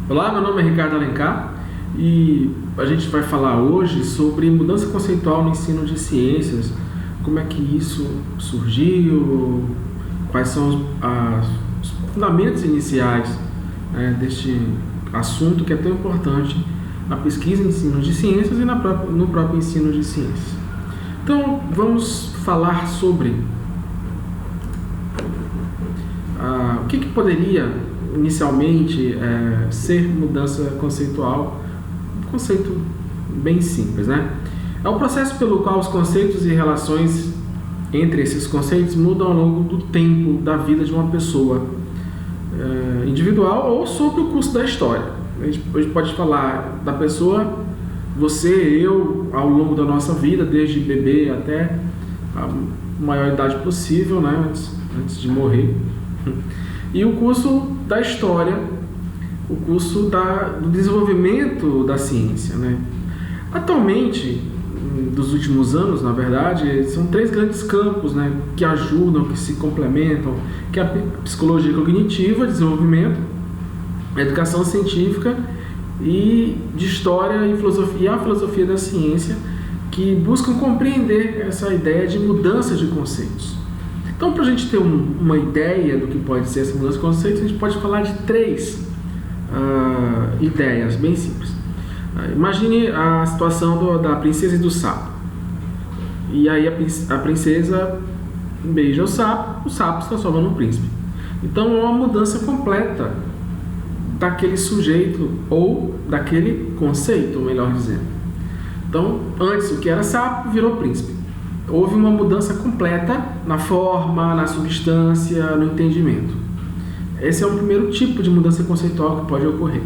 Olá, meu nome é Ricardo Alencar e a gente vai falar hoje sobre mudança conceitual no ensino de ciências, como é que isso surgiu, quais são os fundamentos iniciais, deste assunto que é tão importante na pesquisa em ensino de ciências e no próprio ensino de ciências. Então, vamos falar sobre o que poderia inicialmente ser mudança conceitual. Um conceito bem simples, né? É o processo pelo qual os conceitos e relações entre esses conceitos mudam ao longo do tempo da vida de uma pessoa individual ou sobre o curso da história. A gente pode falar da pessoa, você, eu, ao longo da nossa vida, desde bebê até a maior idade possível, né? antes de morrer. E o curso da história, o curso do desenvolvimento da ciência, né? Atualmente, dos últimos anos, na verdade, são 3 grandes campos, né, que ajudam, que se complementam, que é a psicologia cognitiva, desenvolvimento, a educação científica e de história e filosofia, a filosofia da ciência, que buscam compreender essa ideia de mudança de conceitos. Então, para a gente ter uma ideia do que pode ser essa mudança de conceitos, a gente pode falar de 3 ideias bem simples. Imagine a situação da princesa e do sapo. E aí a princesa beija o sapo se transforma num príncipe. Então, é uma mudança completa daquele sujeito ou daquele conceito, melhor dizendo. Então, antes o que era sapo virou príncipe. Houve uma mudança completa na forma, na substância, no entendimento. Esse é o primeiro tipo de mudança conceitual que pode ocorrer.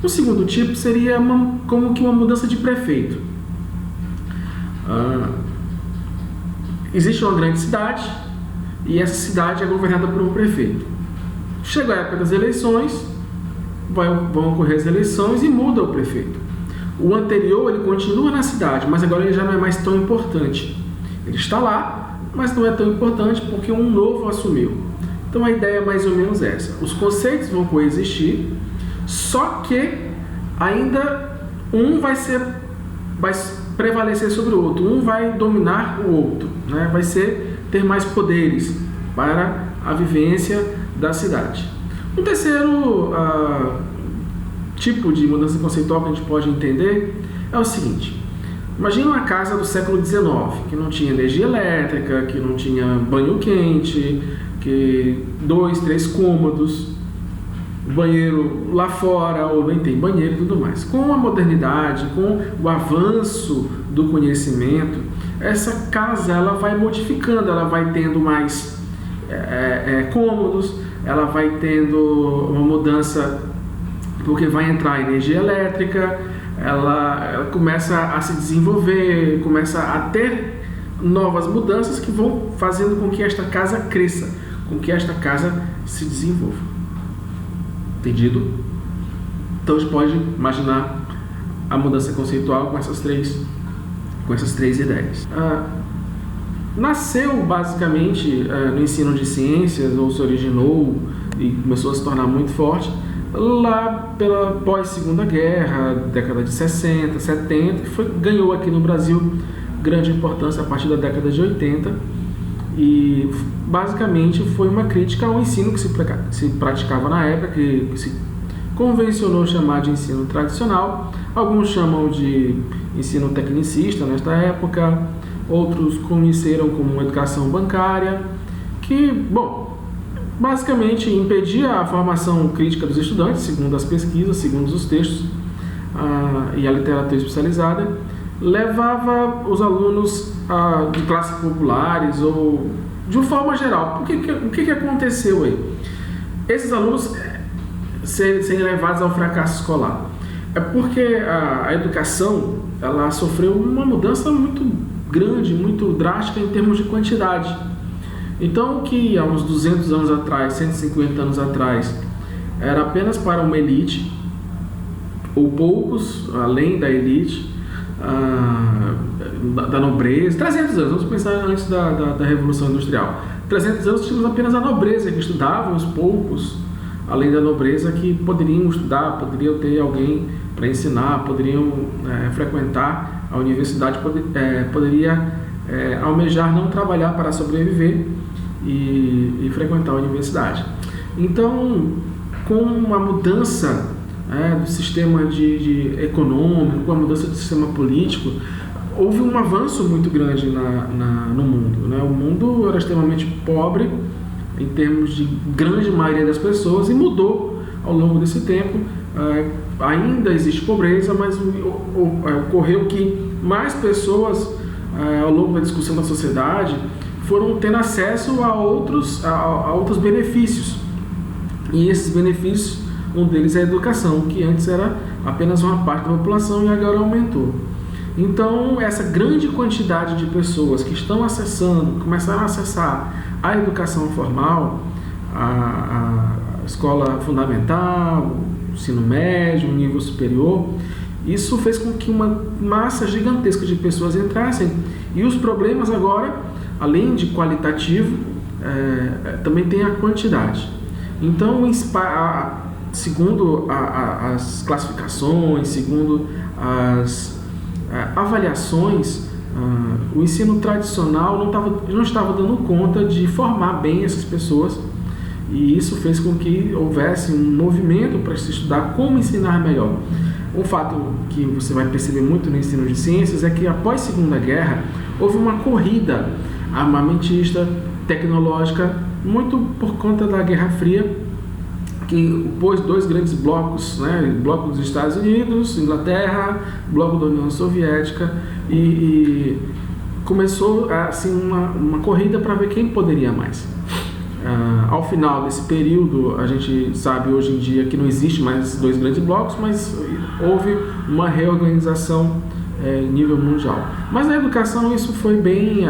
O segundo tipo seria como que uma mudança de prefeito. Existe uma grande cidade e essa cidade é governada por um prefeito. Chega a época das eleições, vão ocorrer as eleições e muda o prefeito. O anterior ele continua na cidade, mas agora ele já não é mais tão importante. Ele está lá, mas não é tão importante porque um novo assumiu. Então a ideia é mais ou menos essa. Os conceitos vão coexistir, só que ainda um vai prevalecer sobre o outro, um vai dominar o outro, né? Vai ter mais poderes para a vivência da cidade. Um terceiro tipo de mudança conceitual que a gente pode entender é o seguinte. Imagina uma casa do século XIX, que não tinha energia elétrica, que não tinha banho quente, que 2, 3 cômodos, banheiro lá fora, ou nem tem banheiro e tudo mais. Com a modernidade, com o avanço do conhecimento, essa casa ela vai modificando, ela vai tendo mais cômodos, ela vai tendo uma mudança porque vai entrar energia elétrica, ela começa a se desenvolver, começa a ter novas mudanças que vão fazendo com que esta casa cresça, com que esta casa se desenvolva. Entendido? Então a gente pode imaginar a mudança conceitual com essas três ideias. Nasceu basicamente no ensino de ciências, ou se originou e começou a se tornar muito forte lá pela pós-segunda guerra, década de 60, 70, ganhou aqui no Brasil grande importância a partir da década de 80 e basicamente foi uma crítica ao ensino que se praticava na época, que se convencionou chamar de ensino tradicional. Alguns chamam de ensino tecnicista nesta época, outros conheceram como educação bancária, que, basicamente impedia a formação crítica dos estudantes, segundo as pesquisas, segundo os textos e a literatura especializada, levava os alunos de classes populares ou de uma forma geral. O que aconteceu aí? Esses alunos serem levados ao fracasso escolar. É porque a educação ela sofreu uma mudança muito grande, muito drástica em termos de quantidade. Então, que há uns 200 anos atrás, 150 anos atrás, era apenas para uma elite, ou poucos, além da elite, da nobreza, 300 anos, vamos pensar antes da Revolução Industrial. 300 anos tínhamos apenas a nobreza que estudava, os poucos, além da nobreza, que poderiam estudar, poderiam ter alguém para ensinar, poderiam frequentar a universidade, poderia almejar não trabalhar para sobreviver e frequentar a universidade. Então, com a mudança do sistema econômico, com a mudança do sistema político, houve um avanço muito grande no mundo, né? O mundo era extremamente pobre em termos de grande maioria das pessoas e mudou ao longo desse tempo. Ainda existe pobreza, mas ocorreu que mais pessoas ao longo da discussão da sociedade foram tendo acesso a outros benefícios. E esses benefícios, um deles é a educação, que antes era apenas uma parte da população e agora aumentou. Então, essa grande quantidade de pessoas que estão começaram a acessar a educação formal, a escola fundamental, o ensino médio, o nível superior, isso fez com que uma massa gigantesca de pessoas entrassem. E os problemas agora, além de qualitativo, também tem a quantidade. Então, segundo as classificações, segundo as avaliações, o ensino tradicional não estava dando conta de formar bem essas pessoas, e isso fez com que houvesse um movimento para se estudar como ensinar melhor. Um fato que você vai perceber muito no ensino de ciências é que após a Segunda Guerra houve uma corrida armamentista, tecnológica, muito por conta da Guerra Fria, que pôs dois grandes blocos, né? Bloco dos Estados Unidos, Inglaterra, bloco da União Soviética, e começou assim uma corrida para ver quem poderia mais. Ao final desse período, a gente sabe hoje em dia que não existe mais esses dois grandes blocos, mas houve uma reorganização em nível mundial. Mas na educação isso foi bem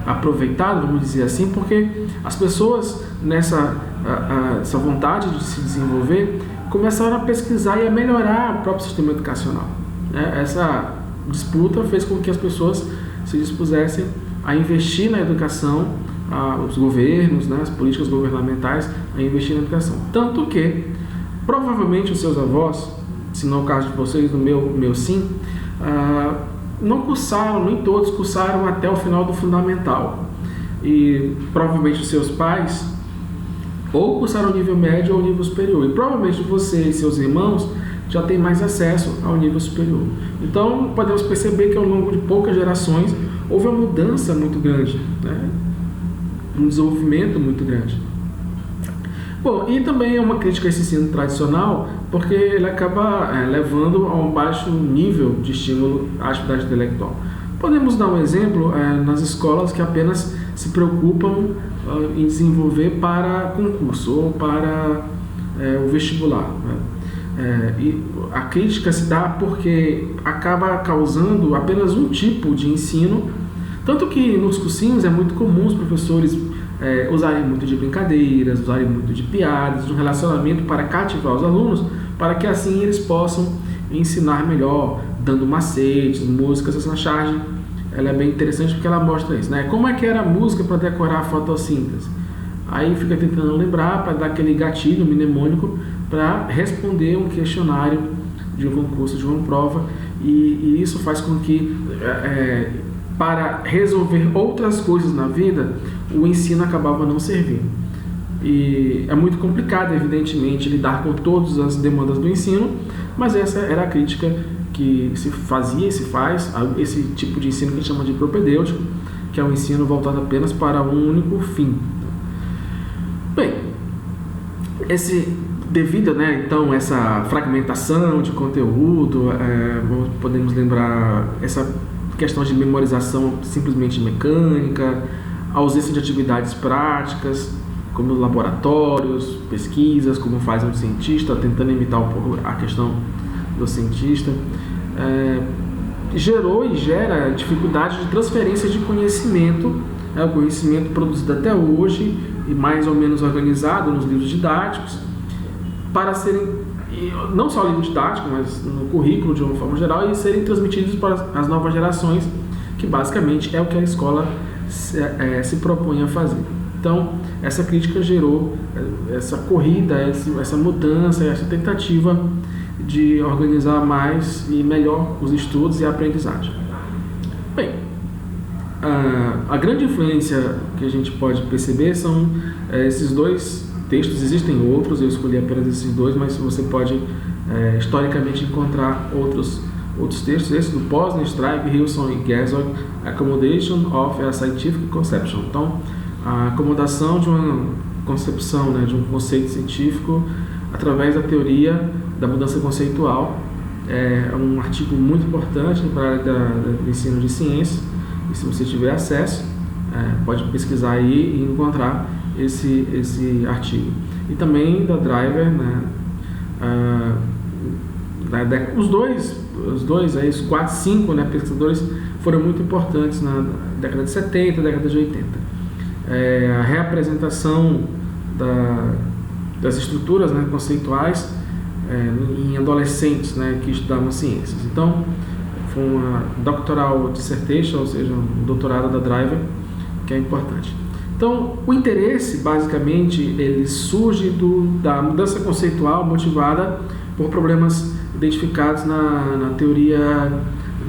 aproveitado, vamos dizer assim, porque as pessoas essa vontade de se desenvolver começaram a pesquisar e a melhorar o próprio sistema educacional. Essa disputa fez com que as pessoas se dispusessem a investir na educação, os governos, né, as políticas governamentais a investir na educação. Tanto que, provavelmente, os seus avós, se não é o caso de vocês, no meu sim, não cursaram, nem todos cursaram até o final do fundamental. E provavelmente os seus pais ou cursaram o nível médio ou o nível superior. E provavelmente você e seus irmãos já têm mais acesso ao nível superior. Então, podemos perceber que ao longo de poucas gerações houve uma mudança muito grande, né? Um desenvolvimento muito grande. Bom, e também é uma crítica a esse ensino tradicional, porque ele acaba levando a um baixo nível de estímulo à atividade intelectual. Podemos dar um exemplo nas escolas que apenas se preocupam em desenvolver para concurso ou para o vestibular, né? E a crítica se dá porque acaba causando apenas um tipo de ensino, tanto que nos cursinhos é muito comum os professores usarem muito de brincadeiras, usarem muito de piadas, de um relacionamento para cativar os alunos, para que assim eles possam ensinar melhor, dando macetes, músicas. Essa charge ela é bem interessante porque ela mostra isso, né? Como é que era a música para decorar a fotossíntese? Aí fica tentando lembrar para dar aquele gatilho mnemônico para responder um questionário de um concurso, de uma prova, e isso faz com que para resolver outras coisas na vida, o ensino acabava não servindo. E é muito complicado, evidentemente, lidar com todas as demandas do ensino, mas essa era a crítica que se fazia e se faz a esse tipo de ensino que a gente chama de propedêutico, que é um ensino voltado apenas para um único fim. Bem, devido, né, então, essa fragmentação de conteúdo, podemos lembrar essa questão de memorização simplesmente mecânica, a ausência de atividades práticas, como laboratórios, pesquisas, como faz um cientista, tentando imitar um pouco a questão do cientista, gerou e gera dificuldade de transferência de conhecimento, o conhecimento produzido até hoje e mais ou menos organizado nos livros didáticos, para serem, não só livro didático, mas no currículo de uma forma geral, e serem transmitidos para as novas gerações, que basicamente é o que a escola se propõe a fazer. Então, essa crítica gerou essa corrida, essa mudança, essa tentativa de organizar mais e melhor os estudos e a aprendizagem. Bem, a grande influência que a gente pode perceber são esses dois textos. Existem outros, eu escolhi apenas esses dois, mas você pode historicamente encontrar outros textos, esse do Posner, Strike, Hilson e Gersog, Accommodation of a Scientific Conception. Então, a acomodação de uma concepção, né, de um conceito científico através da teoria da mudança conceitual. É um artigo muito importante para a área do ensino de ciências, e se você tiver acesso, pode pesquisar aí e encontrar esse artigo. E também da Driver, né, os dois aí, os 4, 5, né, pesquisadores foram muito importantes na década de 70, década de 80. A reapresentação das estruturas, né, conceituais em adolescentes, né, que estudavam ciências. Então, foi uma doctoral dissertation, ou seja, um doutorado da Driver, que é importante. Então, o interesse, basicamente, ele surge da mudança conceitual motivada por problemas identificados na teoria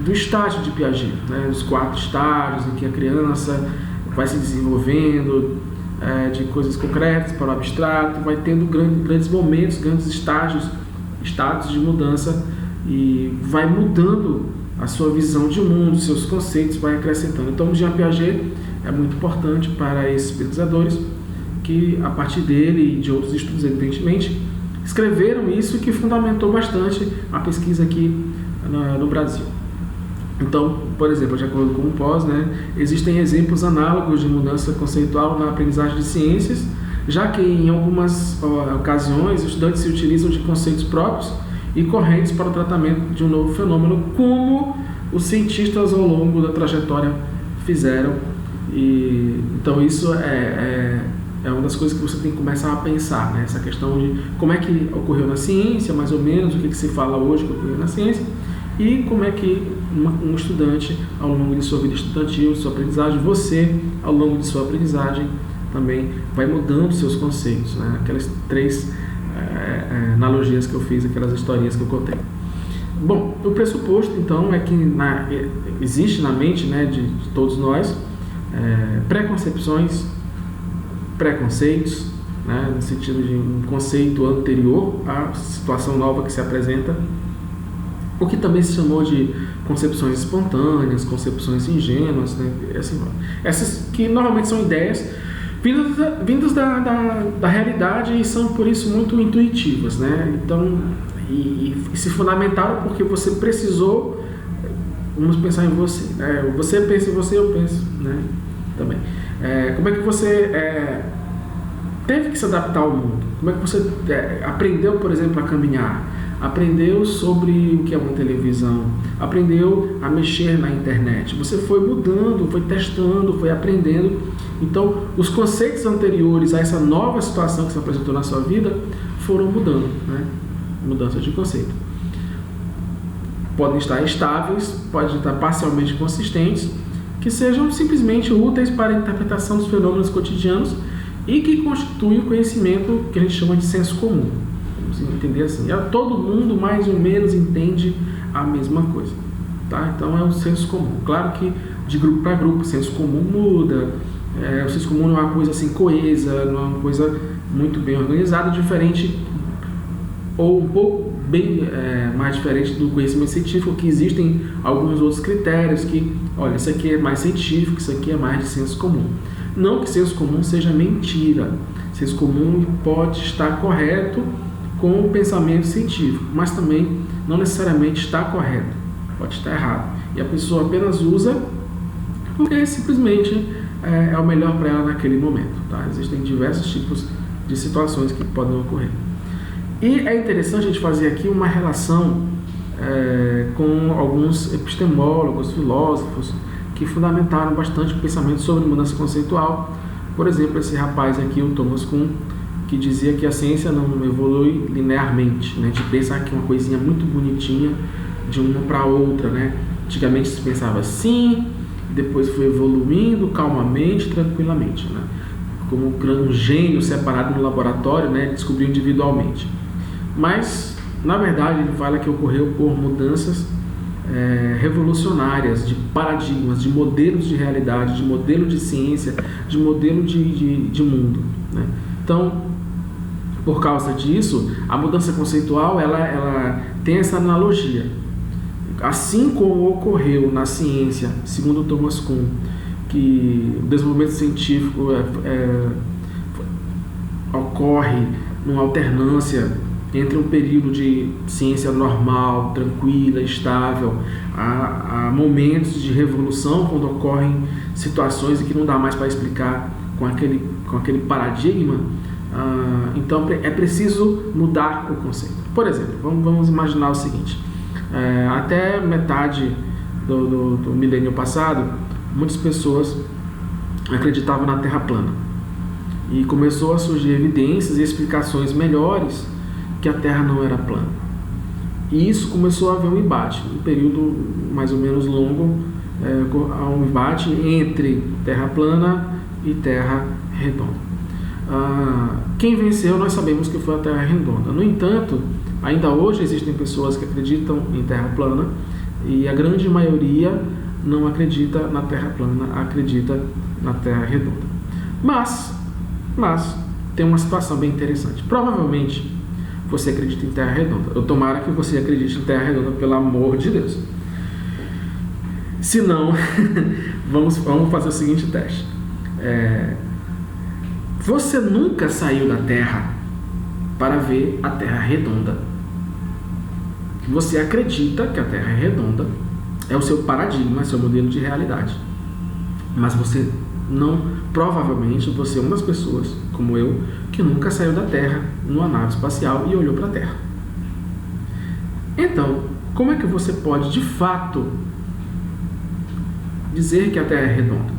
do estágio de Piaget, né, os 4 estágios em que a criança vai se desenvolvendo de coisas concretas para o abstrato, vai tendo grandes momentos, grandes estádios de mudança, e vai mudando a sua visão de mundo, seus conceitos, vai acrescentando. Então, Jean Piaget é muito importante para esses pesquisadores, que a partir dele e de outros estudos, evidentemente, escreveram isso, e que fundamentou bastante a pesquisa aqui no Brasil. Então, por exemplo, de acordo com o Posner, existem exemplos análogos de mudança conceitual na aprendizagem de ciências, já que em algumas ocasiões os estudantes se utilizam de conceitos próprios e correntes para o tratamento de um novo fenômeno, como os cientistas ao longo da trajetória fizeram. E então isso é uma das coisas que você tem que começar a pensar, né? Essa questão de como é que ocorreu na ciência, mais ou menos, o que se fala hoje que ocorreu na ciência, e como é que um estudante, ao longo de sua vida estudantil, sua aprendizagem, você, ao longo de sua aprendizagem, também vai mudando seus conceitos, né? Aquelas 3 analogias que eu fiz, aquelas historinhas que eu contei. Bom, o pressuposto, então, é que existe na mente, né, de todos nós preconcepções, preconceitos, né, no sentido de um conceito anterior à situação nova que se apresenta, o que também se chamou de concepções espontâneas, concepções ingênuas, né, assim, essas que normalmente são ideias vindas da realidade e são, por isso, muito intuitivas, né? Então, e se fundamentaram porque você precisou, vamos pensar em você, né? Você pensa em você, eu penso, né? Também. Como é que você teve que se adaptar ao mundo? Como é que você aprendeu, por exemplo, a caminhar? Aprendeu sobre o que é uma televisão? Aprendeu a mexer na internet? Você foi mudando, foi testando, foi aprendendo. Então, os conceitos anteriores a essa nova situação que se apresentou na sua vida foram mudando, né? Mudança de conceito. Podem estar estáveis, podem estar parcialmente consistentes, que sejam simplesmente úteis para a interpretação dos fenômenos cotidianos e que constituem o conhecimento que a gente chama de senso comum. Vamos entender assim. Todo mundo mais ou menos entende a mesma coisa, tá? Então é o senso comum. Claro que de grupo para grupo o senso comum muda. O senso comum não é uma coisa assim coesa, não é uma coisa muito bem organizada, diferente ou um pouco bem mais diferente do conhecimento científico, que existem alguns outros critérios que, olha, isso aqui é mais científico, isso aqui é mais de senso comum. Não que senso comum seja mentira. Senso comum pode estar correto com o pensamento científico, mas também não necessariamente está correto, pode estar errado. E a pessoa apenas usa porque simplesmente é o melhor para ela naquele momento, tá? Existem diversos tipos de situações que podem ocorrer. E é interessante a gente fazer aqui uma relação com alguns epistemólogos, filósofos, que fundamentaram bastante o pensamento sobre mudança conceitual. Por exemplo, esse rapaz aqui, o Thomas Kuhn, que dizia que a ciência não evolui linearmente, né? A gente pensa que é uma coisinha muito bonitinha de uma para outra, né? Antigamente se pensava assim, depois foi evoluindo calmamente, tranquilamente, né? como um gênio separado no laboratório, né, descobriu individualmente. Mas, na verdade, ele fala que ocorreu por mudanças revolucionárias de paradigmas, de modelos de realidade, de modelo de ciência, de modelo de mundo, né? Então, por causa disso, a mudança conceitual ela tem essa analogia. Assim como ocorreu na ciência, segundo Thomas Kuhn, que o desenvolvimento científico ocorre numa alternância entre um período de ciência normal, tranquila, estável, a momentos de revolução, quando ocorrem situações em que não dá mais para explicar com aquele paradigma. Então é preciso mudar o conceito. Por exemplo, vamos imaginar o seguinte: até metade do milênio passado, muitas pessoas acreditavam na Terra plana, e começou a surgir evidências e explicações melhores que a Terra não era plana. E isso começou a haver um embate, um período mais ou menos longo, há um embate entre Terra plana e Terra redonda. Quem venceu, nós sabemos que foi a Terra redonda. No entanto, ainda hoje existem pessoas que acreditam em Terra plana, e a grande maioria não acredita na Terra plana, acredita na Terra redonda. Mas tem uma situação bem interessante. Provavelmente você acredita em Terra redonda. Eu tomara que você acredite em Terra redonda, pelo amor de Deus. Se não, vamos fazer o seguinte teste. Você nunca saiu da Terra para ver a Terra redonda. Você acredita que a Terra é redonda, é o seu paradigma, é o seu modelo de realidade. Mas você não, provavelmente você é uma das pessoas, como eu, que nunca saiu da Terra numa nave espacial e olhou para a Terra. Então, como é que você pode, de fato, dizer que a Terra é redonda?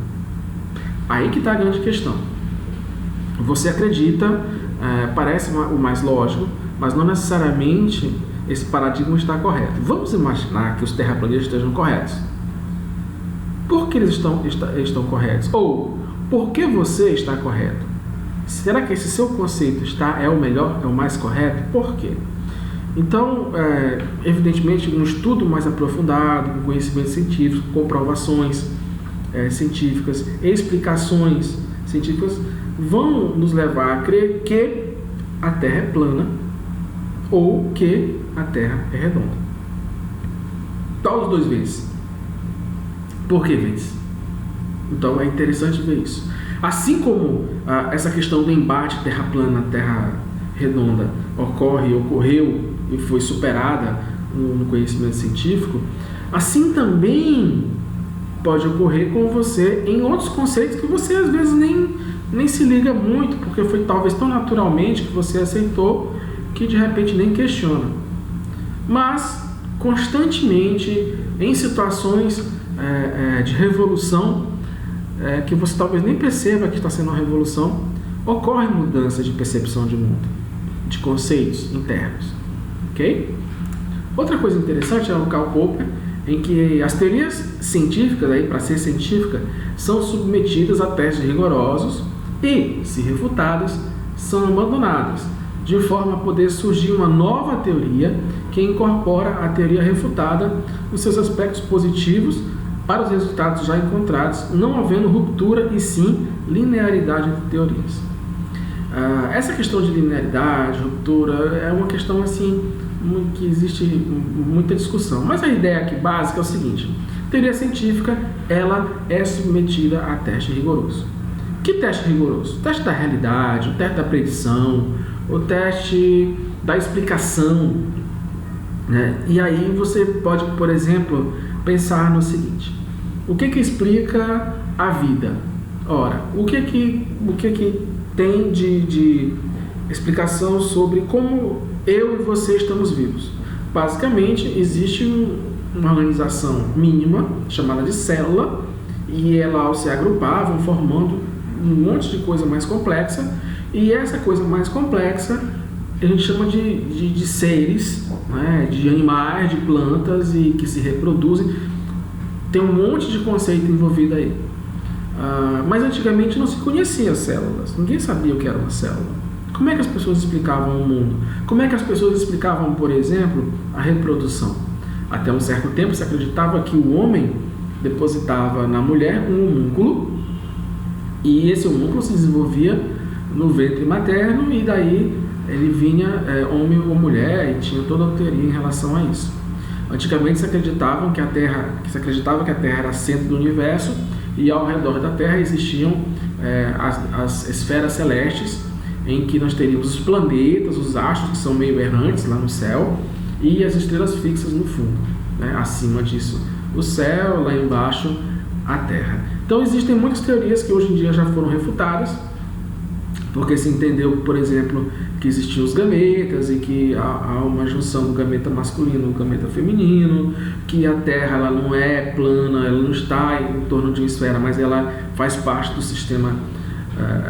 Aí que está a grande questão. Você acredita, parece o mais lógico, mas não necessariamente esse paradigma está correto. Vamos imaginar que os terraplanistas estejam corretos. Por que eles estão corretos? Ou, por que você está correto? Será que esse seu conceito é o melhor, é o mais correto? Por quê? Então, evidentemente, um estudo mais aprofundado, com conhecimento científico, comprovações científicas, explicações científicas, vão nos levar a crer que a Terra é plana ou que a Terra é redonda. Qual dos dois vence? Por que vence? Então é interessante ver isso. Assim como essa questão do embate Terra plana, Terra redonda ocorreu e foi superada no conhecimento científico, assim também pode ocorrer com você em outros conceitos que você às vezes nem se liga muito, porque foi talvez tão naturalmente que você aceitou que de repente nem questiona. Mas constantemente em situações de revolução, que você talvez nem perceba que está sendo uma revolução, ocorre mudança de percepção de mundo, de conceitos internos, ok? Outra coisa interessante é o Karl Popper, em que as teorias científicas, para ser científica, são submetidas a testes rigorosos e, se refutadas, são abandonadas, de forma a poder surgir uma nova teoria que incorpora a teoria refutada nos seus aspectos positivos para os resultados já encontrados, não havendo ruptura e sim linearidade entre teorias. Essa questão de linearidade, ruptura, é uma questão assim que existe muita discussão, mas a ideia aqui básica é o seguinte: a teoria científica ela é submetida a teste rigoroso. Que teste rigoroso? O teste da realidade, o teste da predição, o teste da explicação, né? E aí você pode, por exemplo, pensar no seguinte: o que explica a vida? Ora, o que tem de explicação sobre como eu e você estamos vivos? Basicamente, existe uma organização mínima, chamada de célula, e ela, ao se agrupar, vão formando um monte de coisa mais complexa, e essa coisa mais complexa a gente chama de seres, né, de animais, de plantas e que se reproduzem. Tem um monte de conceito envolvido aí. Mas antigamente não se conhecia as células, ninguém sabia o que era uma célula. Como é que as pessoas explicavam o mundo? Como é que as pessoas explicavam, por exemplo, a reprodução? Até um certo tempo se acreditava que o homem depositava na mulher um homúnculo, e esse homúnculo se desenvolvia no ventre materno, e daí ele vinha homem ou mulher, e tinha toda a teoria em relação a isso. Antigamente se acreditava que a Terra era centro do universo, e ao redor da Terra existiam as esferas celestes, em que nós teríamos os planetas, os astros, que são meio errantes lá no céu, e as estrelas fixas no fundo, né? Acima disso o céu, lá embaixo a Terra. Então existem muitas teorias que hoje em dia já foram refutadas, porque se entendeu, por exemplo, que existiam os gametas e que há uma junção do gameta masculino com o gameta feminino, que a Terra ela não é plana, ela não está em torno de uma esfera, mas ela faz parte do sistema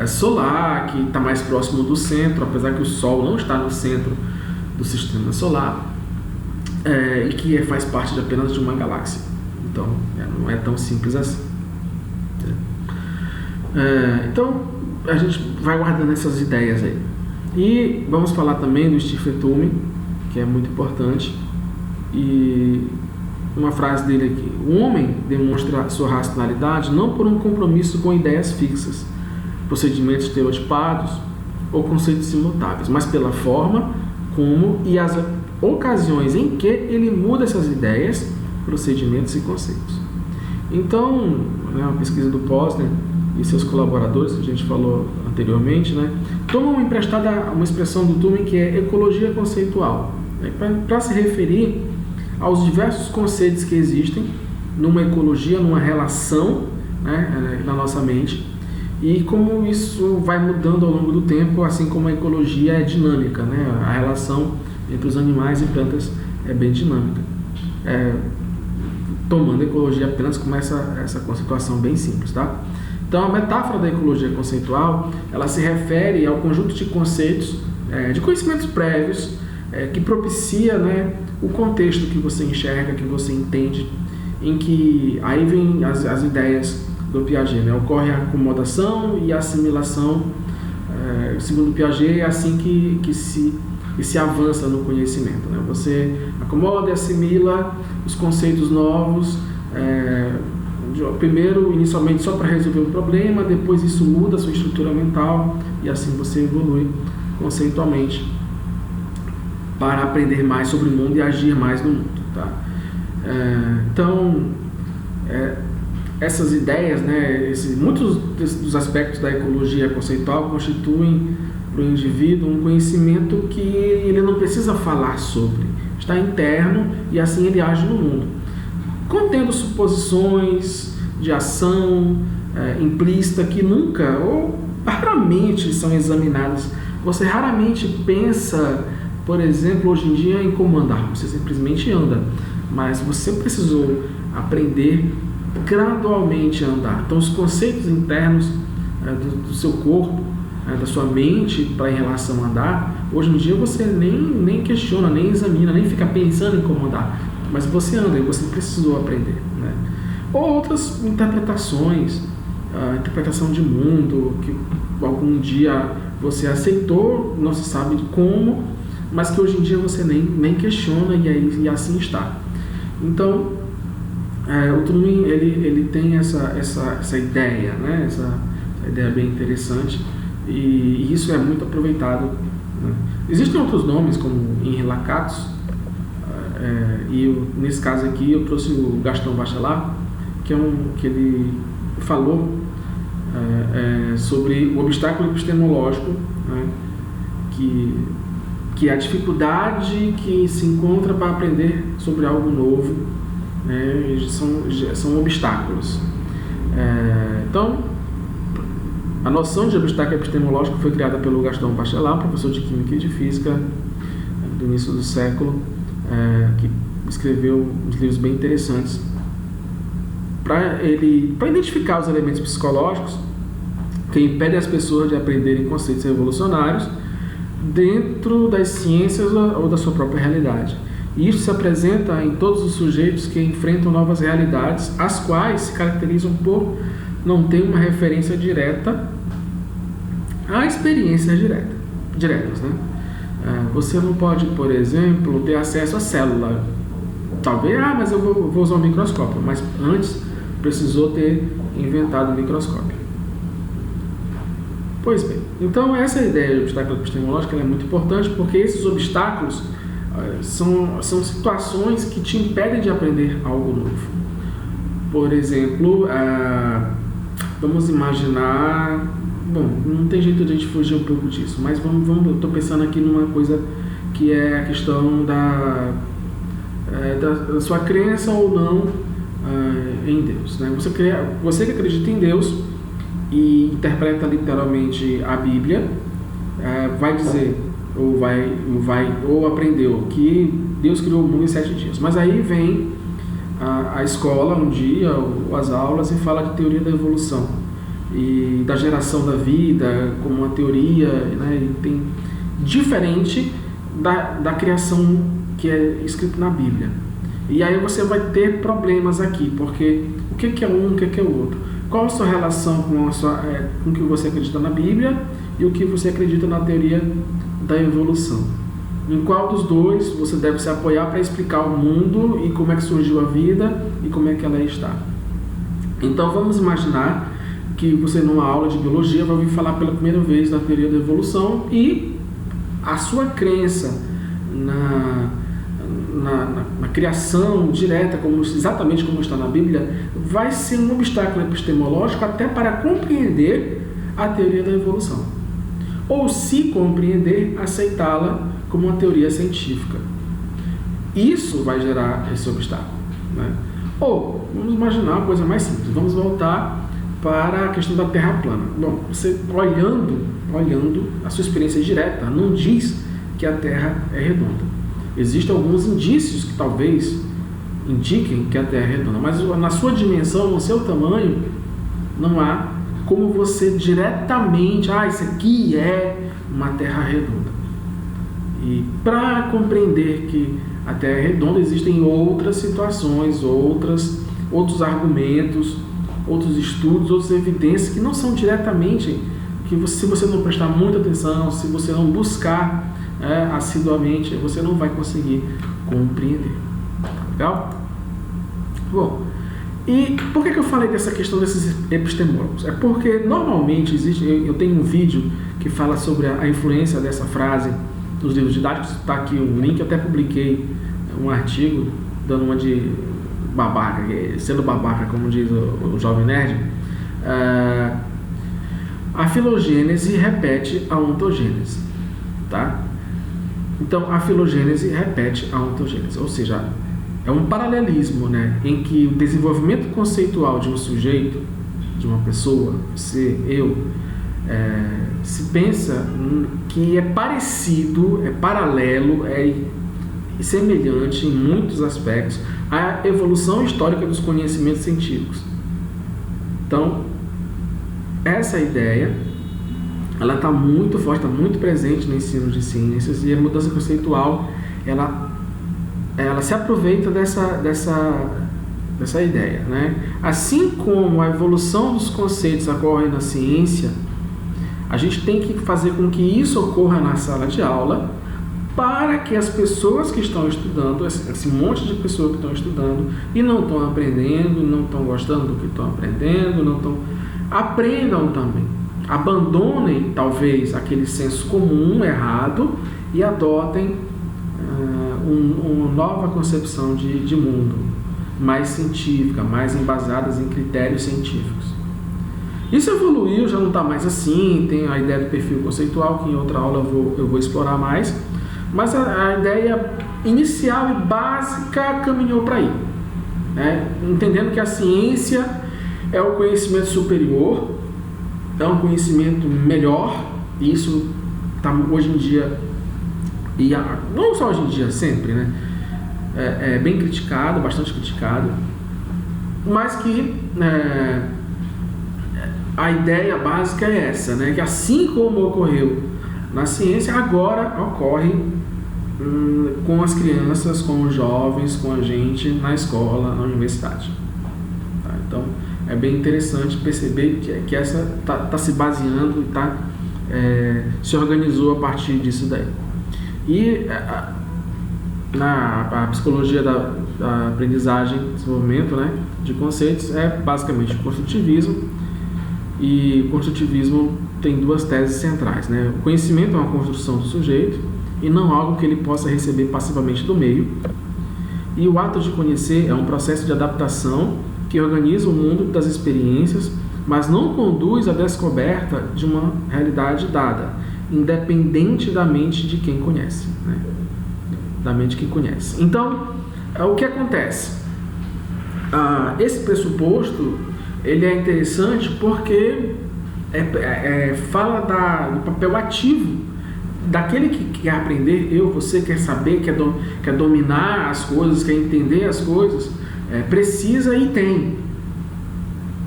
solar, que está mais próximo do centro, apesar que o Sol não está no centro do sistema solar, e que faz parte apenas de uma galáxia. Então, não é tão simples assim. Então, a gente vai guardando essas ideias aí. E vamos falar também do Stephen Tummey, que é muito importante. E uma frase dele aqui: o homem demonstra sua racionalidade não por um compromisso com ideias fixas, procedimentos estereotipados ou conceitos imutáveis, mas pela forma como e as ocasiões em que ele muda essas ideias, procedimentos e conceitos. Então, uma pesquisa do Posner e seus colaboradores, que a gente falou anteriormente, tomam emprestada uma expressão do Tummey que é ecologia conceitual, para se referir aos diversos conceitos que existem numa ecologia, numa relação, na nossa mente, e como isso vai mudando ao longo do tempo, assim como a ecologia é dinâmica, a relação entre os animais e plantas é bem dinâmica, tomando a ecologia apenas como essa conceituação bem simples, tá? Então, a metáfora da ecologia conceitual, ela se refere ao conjunto de conceitos, de conhecimentos prévios, que propicia, o contexto que você enxerga, que você entende, em que aí vem as ideias do Piaget, ocorre a acomodação e a assimilação. Segundo Piaget, é assim que se avança no conhecimento, Você acomoda e assimila os conceitos novos, primeiro, inicialmente, só para resolver um problema, depois isso muda a sua estrutura mental, e assim você evolui conceitualmente para aprender mais sobre o mundo e agir mais no mundo, tá? Então, essas ideias, muitos dos aspectos da ecologia conceitual constituem para o indivíduo um conhecimento que ele não precisa falar sobre, está interno, e assim ele age no mundo, contendo suposições de ação implícita que nunca ou raramente são examinadas. Você raramente pensa, por exemplo, hoje em dia, em como andar. Você simplesmente anda, mas você precisou aprender gradualmente a andar. Então, os conceitos internos do seu corpo, da sua mente para em relação a andar, hoje em dia você nem questiona, nem examina, nem fica pensando em como andar, mas você anda e você precisou aprender, Ou outras interpretações, a interpretação de mundo, que algum dia você aceitou, não se sabe como, mas que hoje em dia você nem questiona, e assim está. Então, o Tummey, ele tem essa ideia, essa ideia bem interessante, e isso é muito aproveitado, Existem outros nomes, como Henri Lacatus, nesse caso aqui eu trouxe o Gaston Bachelard, que ele falou sobre o obstáculo epistemológico, que é a dificuldade que se encontra para aprender sobre algo novo, são obstáculos. Então, a noção de obstáculo epistemológico foi criada pelo Gaston Bachelard, professor de Química e de Física do início do século, que escreveu uns livros bem interessantes para identificar os elementos psicológicos que impedem as pessoas de aprenderem conceitos revolucionários dentro das ciências ou da sua própria realidade. E isso se apresenta em todos os sujeitos que enfrentam novas realidades, as quais se caracterizam por não tem uma referência direta a experiências diretas, né? Você não pode, por exemplo, ter acesso à célula. Talvez, mas eu vou usar um microscópio, mas antes precisou ter inventado o microscópio. Pois bem, então essa ideia de obstáculo epistemológico é muito importante, porque esses obstáculos são situações que te impedem de aprender algo novo. Por exemplo, vamos imaginar... Bom, não tem jeito de a gente fugir um pouco disso, mas eu estou pensando aqui numa coisa que é a questão da sua crença ou não em Deus, né? Você que acredita em Deus e interpreta literalmente a Bíblia, vai dizer, ou aprendeu que Deus criou o mundo em 7 dias. Mas aí vem a escola um dia, ou as aulas, e fala de teoria da evolução e da geração da vida como uma teoria, né? E tem diferente da criação que é escrito na Bíblia. E aí você vai ter problemas aqui, porque o que é um, o que é o outro? Qual a sua relação com o que você acredita na Bíblia e o que você acredita na teoria da evolução? Em qual dos dois você deve se apoiar para explicar o mundo e como é que surgiu a vida e como é que ela está? Então vamos imaginar que você, numa aula de biologia, vai ouvir falar pela primeira vez da teoria da evolução e a sua crença na criação direta, exatamente como está na Bíblia, vai ser um obstáculo epistemológico até para compreender a teoria da evolução. Ou, se compreender, aceitá-la como uma teoria científica. Isso vai gerar esse obstáculo, né? Ou, vamos imaginar uma coisa mais simples. Vamos voltar para a questão da Terra plana. Bom, você olhando a sua experiência direta, não diz que a Terra é redonda. Existem alguns indícios que talvez indiquem que a Terra é redonda, mas na sua dimensão, no seu tamanho, não há como você diretamente, isso aqui é uma Terra redonda. E para compreender que a Terra é redonda, existem outras situações, outros argumentos, outros estudos, outras evidências que não são diretamente, se você não prestar muita atenção, se você não buscar assiduamente, você não vai conseguir compreender. Legal? Bom, e por que eu falei dessa questão desses epistemólogos? É porque normalmente eu tenho um vídeo que fala sobre a influência dessa frase nos livros didáticos. Está aqui o link, eu até publiquei um artigo dando uma de babaca, sendo babaca, como diz o jovem nerd. A filogênese repete a ontogênese, tá? Então, a filogênese repete a ontogênese, ou seja, é um paralelismo, né, em que o desenvolvimento conceitual de um sujeito, de uma pessoa, você, eu, se pensa que é parecido, é paralelo, é semelhante em muitos aspectos à evolução histórica dos conhecimentos científicos. Então, essa ideia, ela está muito forte, está muito presente no ensino de ciências, e a mudança conceitual, ela se aproveita dessa ideia, né? Assim como a evolução dos conceitos ocorre na ciência, a gente tem que fazer com que isso ocorra na sala de aula, para que as pessoas que estão estudando, esse monte de pessoas que estão estudando e não estão aprendendo, não estão gostando do que estão aprendendo, aprendam também. Abandonem, talvez, aquele senso comum errado e adotem uma nova concepção de mundo, mais científica, mais embasada em critérios científicos. Isso evoluiu, já não está mais assim, tem a ideia do perfil conceitual, que em outra aula eu vou explorar mais, mas a ideia inicial e básica caminhou para aí, né? Entendendo que a ciência é o conhecimento superior, é um conhecimento melhor, e isso está hoje em dia, e não só hoje em dia, sempre, né? É bem criticado, bastante criticado, mas que a ideia básica é essa, né? Que assim como ocorreu na ciência, agora ocorre com as crianças, com os jovens, com a gente na escola, na universidade. Tá? Então, é bem interessante perceber que essa tá se baseando e se organizou a partir disso daí. E a psicologia da aprendizagem e desenvolvimento, né, de conceitos é basicamente o construtivismo. E o construtivismo tem duas teses centrais, né? O conhecimento é uma construção do sujeito e não algo que ele possa receber passivamente do meio. E o ato de conhecer é um processo de adaptação que organiza o mundo das experiências, mas não conduz à descoberta de uma realidade dada, independente da mente de quem conhece, né? Da mente de quem conhece. Então, o que acontece? Esse pressuposto ele é interessante porque fala do papel ativo daquele que quer aprender, você quer saber, quer dominar as coisas, quer entender as coisas, precisa e tem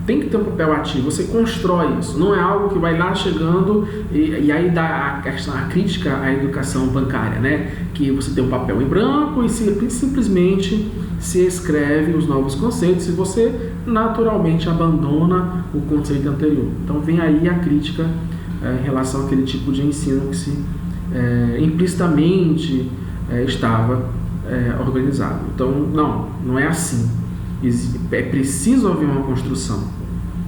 que ter um papel ativo. Você constrói isso, não é algo que vai lá chegando e aí dá a crítica à educação bancária, né? Que você tem um papel em branco e simplesmente se escreve os novos conceitos e você naturalmente abandona o conceito anterior. Então vem aí a crítica em relação àquele tipo de ensino que se implicitamente estava organizado. Então não é assim. É preciso haver uma construção.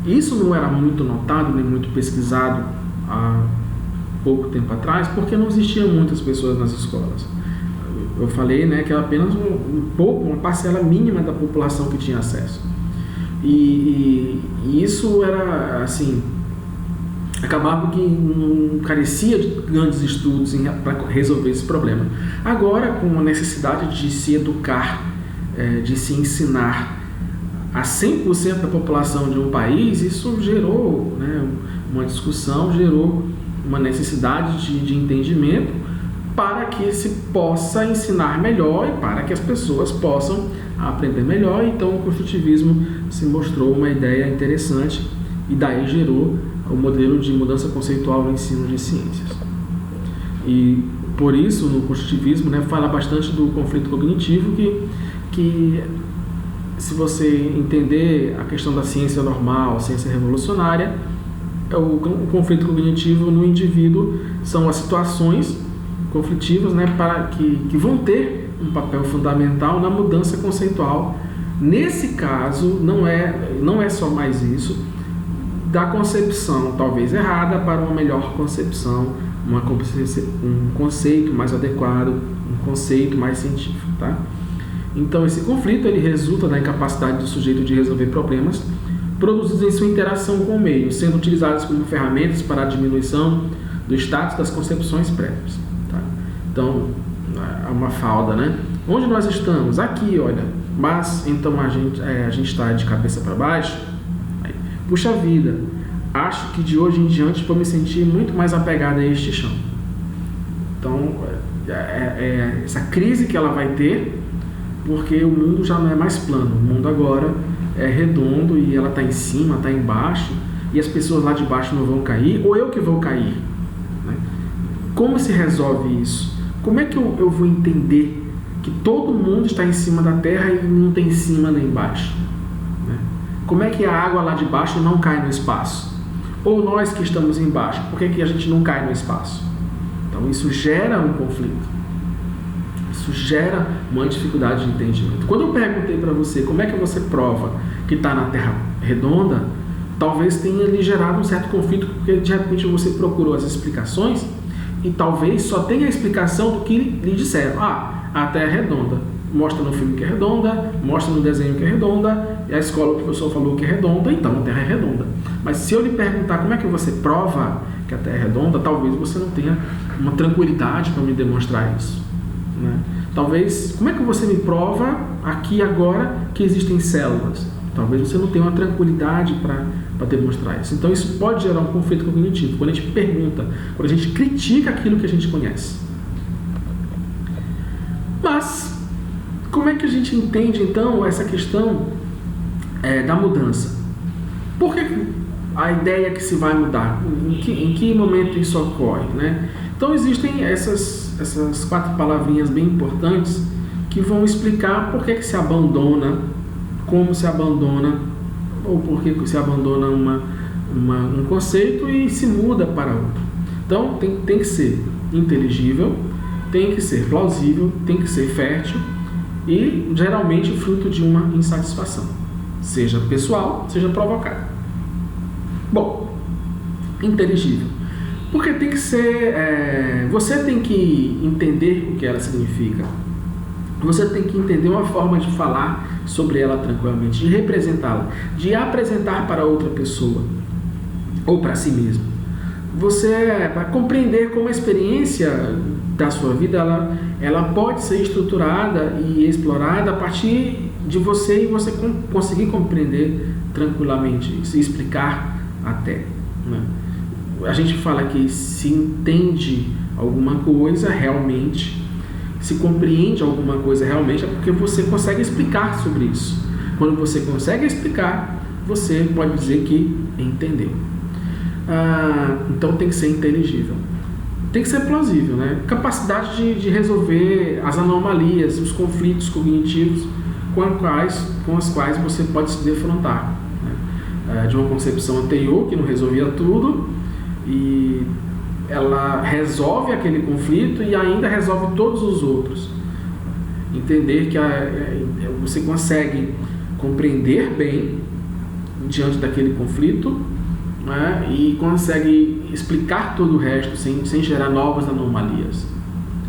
Isso não era muito notado nem muito pesquisado há pouco tempo atrás, porque não existiam muitas pessoas nas escolas. Eu falei, né, que era apenas uma parcela mínima da população que tinha acesso. E isso era assim, acabava que não carecia de grandes estudos para resolver esse problema. Agora, com a necessidade de se educar, de se ensinar a 100% da população de um país, isso gerou, né, uma discussão, gerou uma necessidade de entendimento para que se possa ensinar melhor e para que as pessoas possam aprender melhor. Então o construtivismo se mostrou uma ideia interessante e daí gerou o modelo de mudança conceitual no ensino de ciências. E por isso no construtivismo, né, fala bastante do conflito cognitivo que se você entender a questão da ciência normal, a ciência revolucionária, o conflito cognitivo no indivíduo são as situações conflitivas, né, que vão ter um papel fundamental na mudança conceitual. Nesse caso, não é só mais isso, da concepção talvez errada para uma melhor concepção, um conceito mais adequado, um conceito mais científico, tá? Então esse conflito ele resulta da incapacidade do sujeito de resolver problemas produzidos em sua interação com o meio, sendo utilizados como ferramentas para a diminuição do status das concepções prévias, tá? Então, é uma falda, né? Onde nós estamos? Aqui, olha. Mas, então a gente está de cabeça para baixo. Aí, puxa vida, acho que de hoje em diante vou me sentir muito mais apegado a este chão. Então, essa crise que ela vai ter, porque o mundo já não é mais plano, o mundo agora é redondo e ela está em cima, está embaixo, e as pessoas lá de baixo não vão cair, ou eu que vou cair, né? Como se resolve isso? Como é que eu vou entender que todo mundo está em cima da terra e não tem em cima nem embaixo, né? Como é que a água lá de baixo não cai no espaço? Ou nós que estamos embaixo, por que a gente não cai no espaço? Então isso gera um conflito. Isso gera uma dificuldade de entendimento. Quando eu perguntei para você como é que você prova que está na Terra redonda, talvez tenha lhe gerado um certo conflito, porque de repente você procurou as explicações e talvez só tenha a explicação do que lhe disseram. A Terra é redonda. Mostra no filme que é redonda, mostra no desenho que é redonda, e a escola, o professor falou que é redonda, então a Terra é redonda. Mas se eu lhe perguntar como é que você prova que a Terra é redonda, talvez você não tenha uma tranquilidade para me demonstrar isso, né? Talvez, como é que você me prova aqui agora que existem células? Talvez você não tenha uma tranquilidade para demonstrar isso. Então isso pode gerar um conflito cognitivo, quando a gente pergunta, quando a gente critica aquilo que a gente conhece. Mas, como é que a gente entende então essa questão da mudança? Por que a ideia que se vai mudar? Em que momento isso ocorre, né? Então existem essas 4 palavrinhas bem importantes que vão explicar por que se abandona, como se abandona ou porque se abandona um conceito e se muda para outro. Então tem que ser inteligível, tem que ser plausível, tem que ser fértil e geralmente fruto de uma insatisfação, seja pessoal, seja provocada. Bom, inteligível, porque tem que ser, você tem que entender o que ela significa, você tem que entender uma forma de falar sobre ela tranquilamente, de representá-la, de apresentar para outra pessoa ou para si mesmo. Você vai compreender como a experiência da sua vida ela pode ser estruturada e explorada a partir de você e você conseguir compreender tranquilamente, se explicar até, né? A gente fala que se entende alguma coisa realmente, se compreende alguma coisa realmente, é porque você consegue explicar sobre isso. Quando você consegue explicar, você pode dizer que entendeu. Então tem que ser inteligível. Tem que ser plausível, né? Capacidade de resolver as anomalias, os conflitos cognitivos com as quais você pode se defrontar, né? De uma concepção anterior que não resolvia tudo, e ela resolve aquele conflito e ainda resolve todos os outros. Entender que você consegue compreender bem diante daquele conflito, né, e consegue explicar todo o resto sem gerar novas anomalias.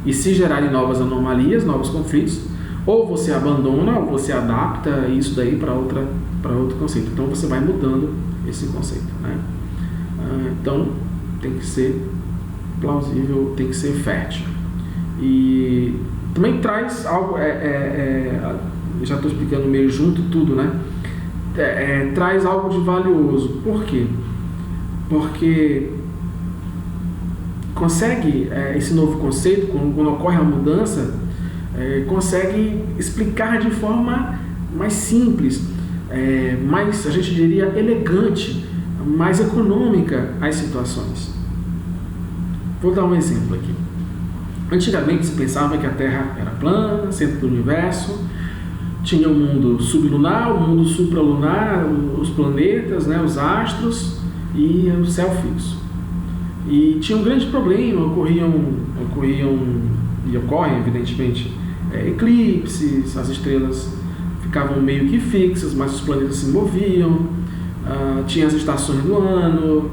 E se gerarem novas anomalias, novos conflitos, ou você abandona ou você adapta isso daí para outro conceito. Então você vai mudando esse conceito, né? Então tem que ser plausível, tem que ser fértil. E também traz algo, já estou explicando meio junto tudo, né? Traz algo de valioso. Por quê? Porque consegue, esse novo conceito, quando ocorre a mudança, consegue explicar de forma mais simples, mais, a gente diria, elegante, mais econômica as situações. Vou dar um exemplo aqui. Antigamente se pensava que a Terra era plana, centro do universo, tinha o mundo sublunar, o mundo supralunar, os planetas, né, os astros e o céu fixo. E tinha um grande problema, ocorriam e ocorrem, evidentemente, eclipses, as estrelas ficavam meio que fixas, mas os planetas se moviam, tinha as estações do ano.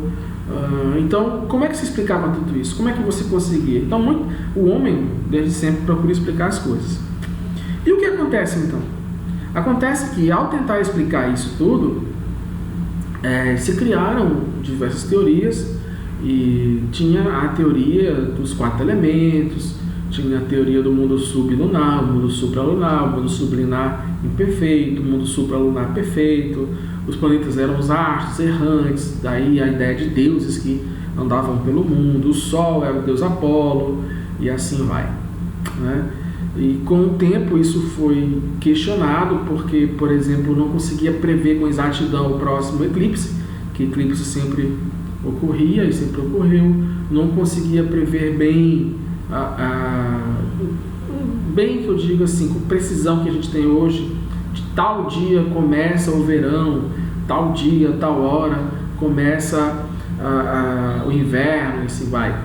Então, como é que se explicava tudo isso? Como é que você conseguia? Então, o homem, desde sempre, procura explicar as coisas. E o que acontece, então? Acontece que, ao tentar explicar isso tudo, se criaram diversas teorias, e tinha a teoria dos 4 elementos, tinha a teoria do mundo sublunar, o mundo supralunar, o mundo sublunar imperfeito, o mundo supralunar perfeito. Os planetas eram os astros errantes, daí a ideia de deuses que andavam pelo mundo, o Sol era o deus Apolo, e assim vai, né? E com o tempo isso foi questionado, porque, por exemplo, não conseguia prever com exatidão o próximo eclipse, que eclipse sempre ocorria e sempre ocorreu, não conseguia prever bem, bem que eu digo assim, com precisão que a gente tem hoje, de tal dia começa o verão, tal dia, tal hora começa o inverno, e assim vai.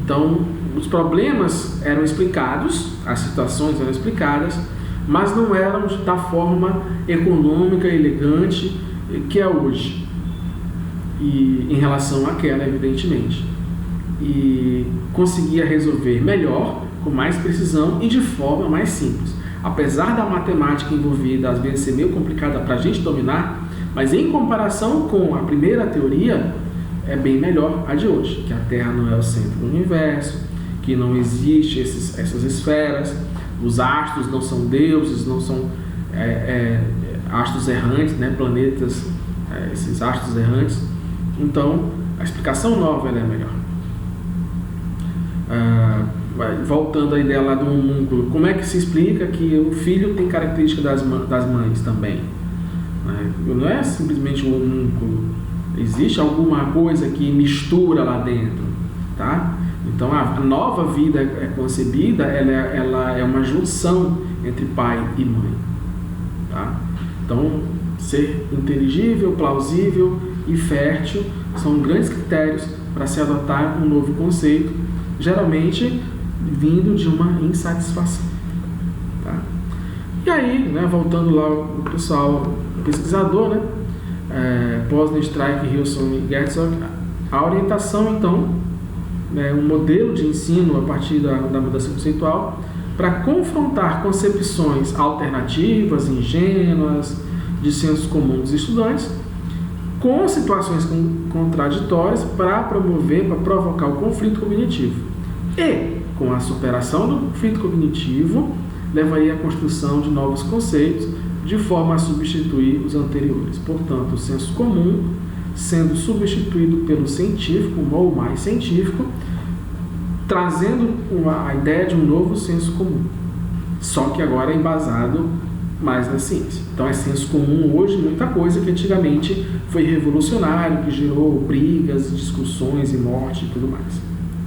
Então, os problemas eram explicados, as situações eram explicadas, mas não eram da forma econômica e elegante que é hoje, e em relação àquela, evidentemente. E conseguia resolver melhor, com mais precisão e de forma mais simples. Apesar da matemática envolvida às vezes ser meio complicada para a gente dominar, mas em comparação com a primeira teoria, é bem melhor a de hoje, que a Terra não é o centro do universo, que não existe essas esferas, os astros não são deuses, não são astros errantes, né, planetas, esses astros errantes. Então, a explicação nova ela é melhor. Voltando à ideia lá do homúnculo, como é que se explica que o filho tem característica das mães também? Não é simplesmente um homúnculo, existe alguma coisa que mistura lá dentro, tá? Então a nova vida concebida, ela é uma junção entre pai e mãe, tá? Então, ser inteligível, plausível e fértil são grandes critérios para se adotar um novo conceito, geralmente vindo de uma insatisfação. Tá? E aí, né, voltando lá o pessoal pesquisador, né, Posner, Strike, Hilson e Gerzog, a orientação, então, um modelo de ensino a partir da mudança conceitual para confrontar concepções alternativas, ingênuas, de senso comum dos estudantes, com situações contraditórias para provocar o conflito cognitivo. E, com a superação do conflito cognitivo, levaria à construção de novos conceitos, de forma a substituir os anteriores. Portanto, o senso comum sendo substituído pelo científico, ou mais científico, trazendo a ideia de um novo senso comum, só que agora é embasado mais na ciência. Então é senso comum hoje muita coisa que antigamente foi revolucionário, que gerou brigas, discussões e morte e tudo mais.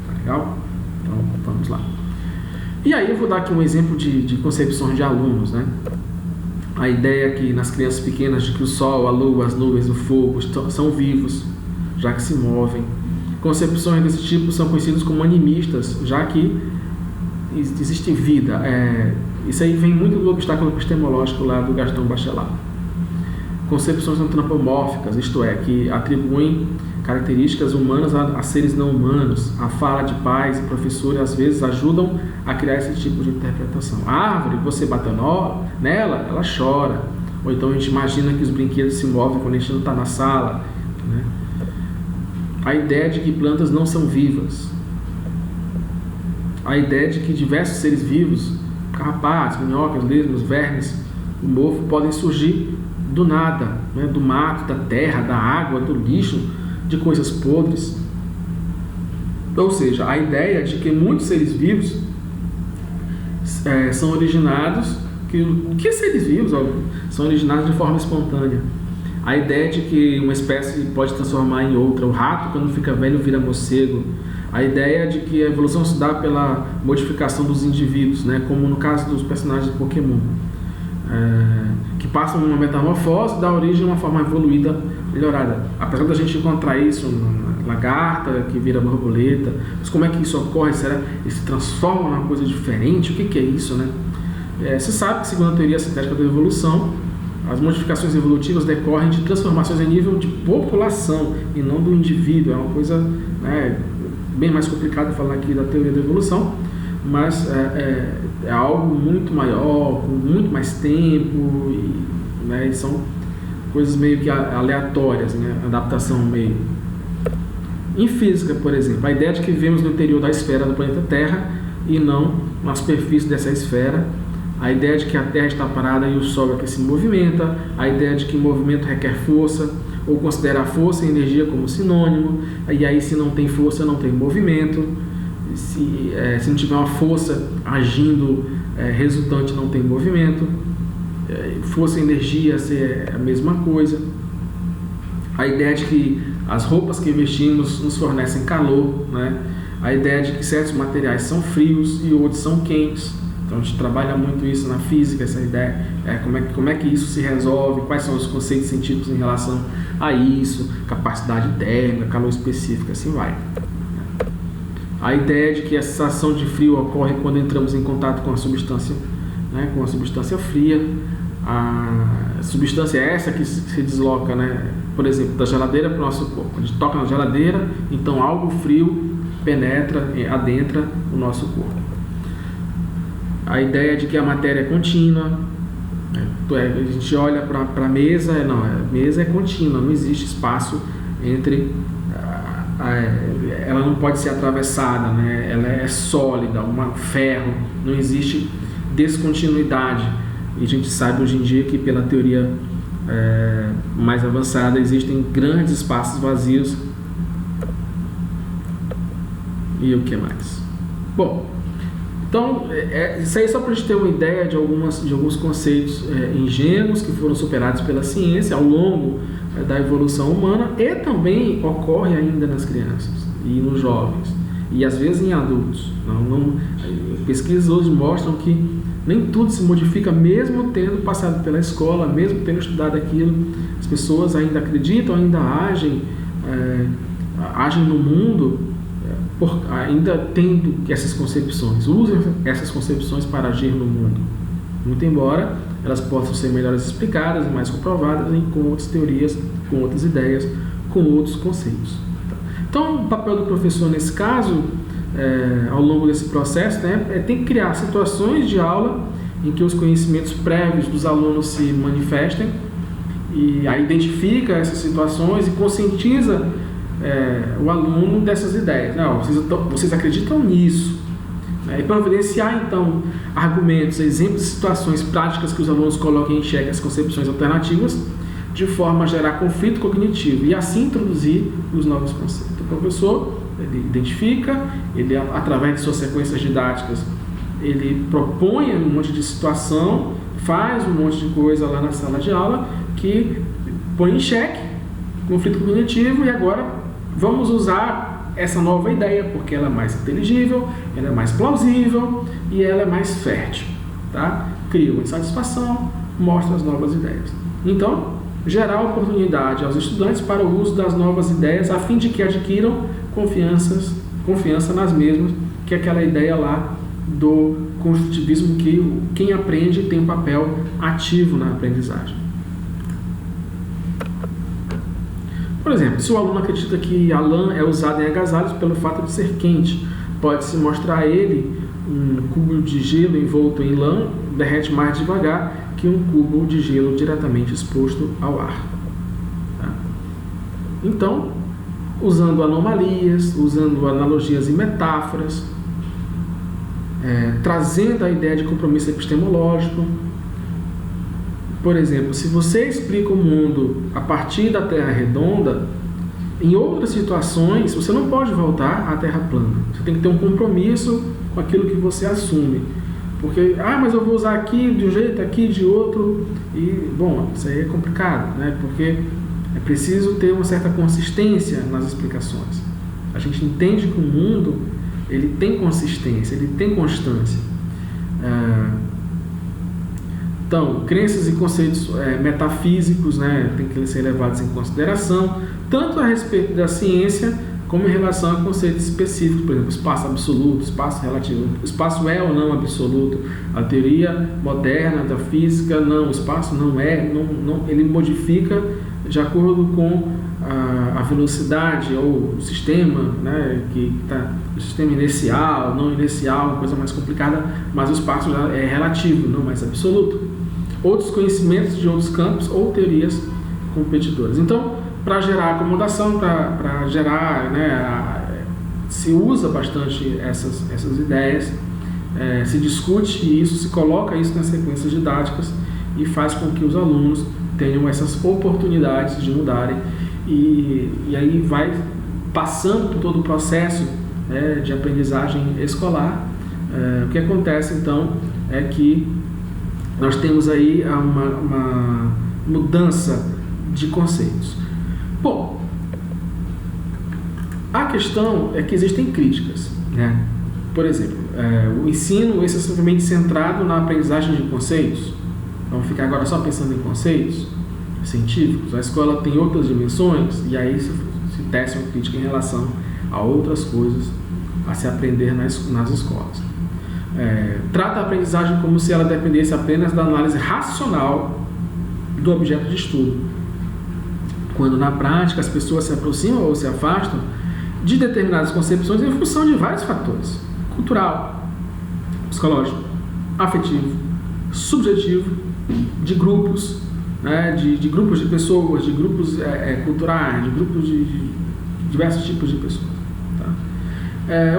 Tá legal? Então vamos lá. E aí eu vou dar aqui um exemplo de concepções de alunos, né? A ideia que nas crianças pequenas de que o sol, a lua, as nuvens, o fogo são vivos, já que se movem. Concepções desse tipo são conhecidas como animistas, já que existe vida. Isso aí vem muito do obstáculo epistemológico lá do Gaston Bachelard. Concepções antropomórficas, isto é, que atribuem características humanas a seres não humanos. A fala de pais e professores às vezes ajudam a criar esse tipo de interpretação. A árvore, você bateu nela, ela chora. Ou então a gente imagina que os brinquedos se movem quando a gente não está na sala, né? A ideia de que plantas não são vivas. A ideia de que diversos seres vivos, carrapatos, minhocas, lesmas, vermes, o mofo, podem surgir do nada, né? Do mato, da terra, da água, do lixo, de coisas podres. Ou seja, a ideia de que muitos seres vivos são originados, que seres vivos são originados de forma espontânea. A ideia de que uma espécie pode transformar em outra. O rato, quando fica velho, vira morcego. A ideia de que a evolução se dá pela modificação dos indivíduos, né? Como no caso dos personagens de Pokémon, que passam uma metamorfose, dá origem a uma forma evoluída, melhorada. Apesar da gente encontrar isso na lagarta, que vira borboleta, mas como é que isso ocorre? Será que se transforma numa coisa diferente? O que é isso, né? Você sabe que, segundo a teoria sintética da evolução, as modificações evolutivas decorrem de transformações em nível de população e não do indivíduo. É uma coisa, né, bem mais complicada falar aqui da teoria da evolução, mas é algo muito maior, com muito mais tempo, e são coisas meio que aleatórias, né? Adaptação meio... Em física, por exemplo, a ideia de que vivemos no interior da esfera do planeta Terra e não na superfície dessa esfera. A ideia de que a Terra está parada e o Sol é que se movimenta, a ideia de que movimento requer força, ou considera a força e a energia como sinônimo, e aí se não tem força, não tem movimento, se não tiver uma força agindo resultante, não tem movimento, força e energia é a mesma coisa. A ideia de que as roupas que vestimos nos fornecem calor, né? A ideia de que certos materiais são frios e outros são quentes. Então a gente trabalha muito isso na física, essa ideia, como é que isso se resolve, quais são os conceitos científicos em relação a isso, capacidade térmica, calor específico, assim vai. A ideia de que a sensação de frio ocorre quando entramos em contato com a substância, né, com a substância fria. A substância é essa que se desloca, né, por exemplo, da geladeira para o nosso corpo. A gente toca na geladeira, então algo frio penetra, adentra o nosso corpo. A ideia de que a matéria é contínua, a gente olha para a mesa, a mesa é contínua, não existe espaço entre, ela não pode ser atravessada, né? Ela é sólida, um ferro, não existe descontinuidade. E a gente sabe hoje em dia que pela teoria mais avançada existem grandes espaços vazios. E o que mais? Bom, então, isso aí é só para a gente ter uma ideia de alguns conceitos ingênuos que foram superados pela ciência ao longo da evolução humana, e também ocorre ainda nas crianças e nos jovens. e às vezes em adultos. Pesquisas hoje mostram que nem tudo se modifica mesmo tendo passado pela escola, mesmo tendo estudado aquilo. As pessoas ainda acreditam, ainda agem no mundo, ainda tendo essas concepções, usam essas concepções para agir no mundo. Muito embora elas possam ser melhores explicadas e mais comprovadas com outras teorias, com outras ideias, com outros conceitos. Então, o papel do professor nesse caso, ao longo desse processo, tem que criar situações de aula em que os conhecimentos prévios dos alunos se manifestem, e aí identifica essas situações e conscientiza o aluno dessas ideias. Não, vocês acreditam nisso. E providenciar, então, argumentos, exemplos de situações práticas que os alunos coloquem em xeque as concepções alternativas, de forma a gerar conflito cognitivo e assim introduzir os novos conceitos. O professor, ele identifica, ele, através de suas sequências didáticas, ele propõe um monte de situação, faz um monte de coisa lá na sala de aula que põe em xeque o conflito cognitivo, e agora vamos usar essa nova ideia porque ela é mais inteligível, ela é mais plausível e ela é mais fértil. Tá? Cria uma insatisfação, mostra as novas ideias. Então, gerar oportunidade aos estudantes para o uso das novas ideias a fim de que adquiram confiança nas mesmas, que é aquela ideia lá do construtivismo, que quem aprende tem um papel ativo na aprendizagem. Por exemplo, se o aluno acredita que a lã é usada em agasalhos pelo fato de ser quente, pode-se mostrar a ele um cubo de gelo envolto em lã derrete mais devagar que um cubo de gelo diretamente exposto ao ar. Tá? Então, usando anomalias, usando analogias e metáforas, trazendo a ideia de compromisso epistemológico. Por exemplo, se você explica o mundo a partir da Terra redonda, em outras situações você não pode voltar à Terra plana. Você tem que ter um compromisso com aquilo que você assume. Porque, mas eu vou usar aqui de um jeito, aqui de outro, e, bom, isso aí é complicado, né? Porque é preciso ter uma certa consistência nas explicações. A gente entende que o mundo, ele tem consistência, ele tem constância. Então, crenças e conceitos metafísicos, né, tem que ser levados em consideração, tanto a respeito da ciência, como em relação a conceitos específicos, por exemplo, espaço absoluto, espaço relativo. O espaço é ou não absoluto? A teoria moderna da física, não, o espaço não é, ele modifica de acordo com a velocidade ou o sistema, né, o sistema inercial, não inercial, uma coisa mais complicada, mas o espaço já é relativo, não mais absoluto. Outros conhecimentos de outros campos ou teorias competidoras. Então, para gerar acomodação, para gerar, se usa bastante essas ideias, se discute isso, se coloca isso nas sequências didáticas e faz com que os alunos tenham essas oportunidades de mudarem, e aí vai passando por todo o processo de aprendizagem escolar. O que acontece então é que nós temos aí uma mudança de conceitos. Bom, a questão é que existem críticas, né? Por exemplo, o ensino excessivamente centrado na aprendizagem de conceitos. Vamos ficar agora só pensando em conceitos científicos. A escola tem outras dimensões, e aí se tece uma crítica em relação a outras coisas a se aprender nas escolas. Trata a aprendizagem como se ela dependesse apenas da análise racional do objeto de estudo, quando na prática as pessoas se aproximam ou se afastam de determinadas concepções em função de vários fatores: cultural, psicológico, afetivo, subjetivo, de grupos, né, de grupos de pessoas, de grupos culturais, de grupos de diversos tipos de pessoas.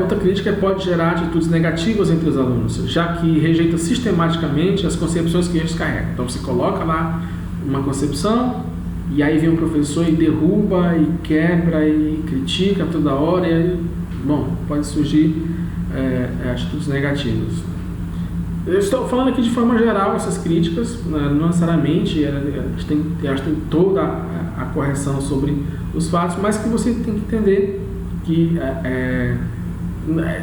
Outra crítica pode gerar atitudes negativas entre os alunos, já que rejeita sistematicamente as concepções que eles carregam. Então, você coloca lá uma concepção, e aí vem o professor e derruba, e quebra, e critica toda hora, e aí, pode surgir atitudes negativas. Eu estou falando aqui de forma geral essas críticas, não necessariamente elas têm toda a correção sobre os fatos, mas que você tem que entender que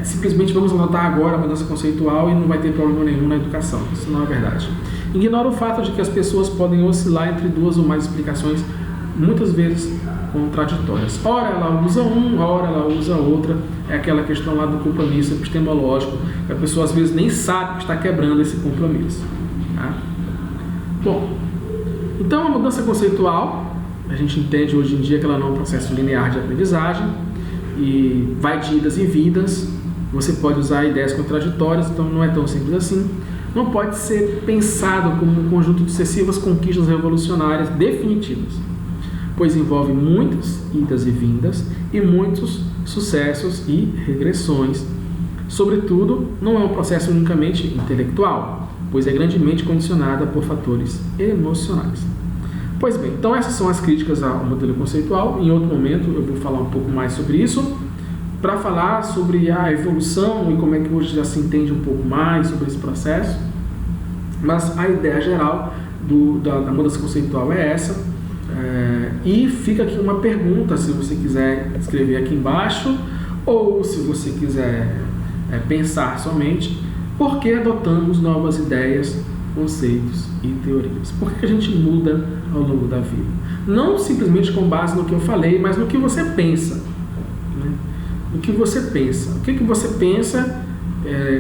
simplesmente vamos adotar agora a mudança conceitual e não vai ter problema nenhum na educação. Isso não é verdade. Ignora o fato de que as pessoas podem oscilar entre duas ou mais explicações, muitas vezes contraditórias. Ora ela usa ora ela usa outra. É aquela questão lá do compromisso epistemológico, que a pessoa às vezes nem sabe que está quebrando esse compromisso. Tá? Bom, então a mudança conceitual, a gente entende hoje em dia que ela não é um processo linear de aprendizagem e vai de idas e vindas. Você pode usar ideias contraditórias, então não é tão simples assim. Não pode ser pensado como um conjunto de sucessivas conquistas revolucionárias definitivas, pois envolve muitas idas e vindas e muitos sucessos e regressões. Sobretudo, não é um processo unicamente intelectual, pois é grandemente condicionada por fatores emocionais. Pois bem, então essas são as críticas ao modelo conceitual. Em outro momento eu vou falar um pouco mais sobre isso, para falar sobre a evolução e como é que hoje já se entende um pouco mais sobre esse processo. Mas a ideia geral da mudança conceitual é essa. E fica aqui uma pergunta, se você quiser escrever aqui embaixo, ou se você quiser pensar somente: por que adotamos novas ideias, conceitos e teorias? Por que a gente muda ao longo da vida? Não simplesmente com base no que eu falei, mas no que você pensa. Né? O que você pensa? O que você pensa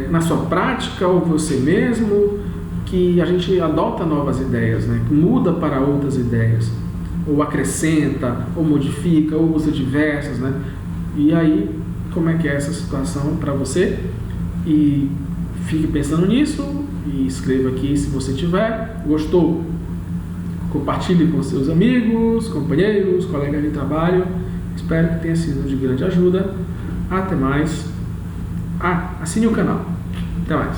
na sua prática, ou você mesmo, que a gente adota novas ideias, né? Muda para outras ideias, ou acrescenta, ou modifica, ou usa diversas, né? E aí, como é que é essa situação para você? E fique pensando nisso e escreva aqui se você tiver. Gostou? Compartilhe com seus amigos, companheiros, colegas de trabalho. Espero que tenha sido de grande ajuda. Até mais. Assine o canal. Até mais.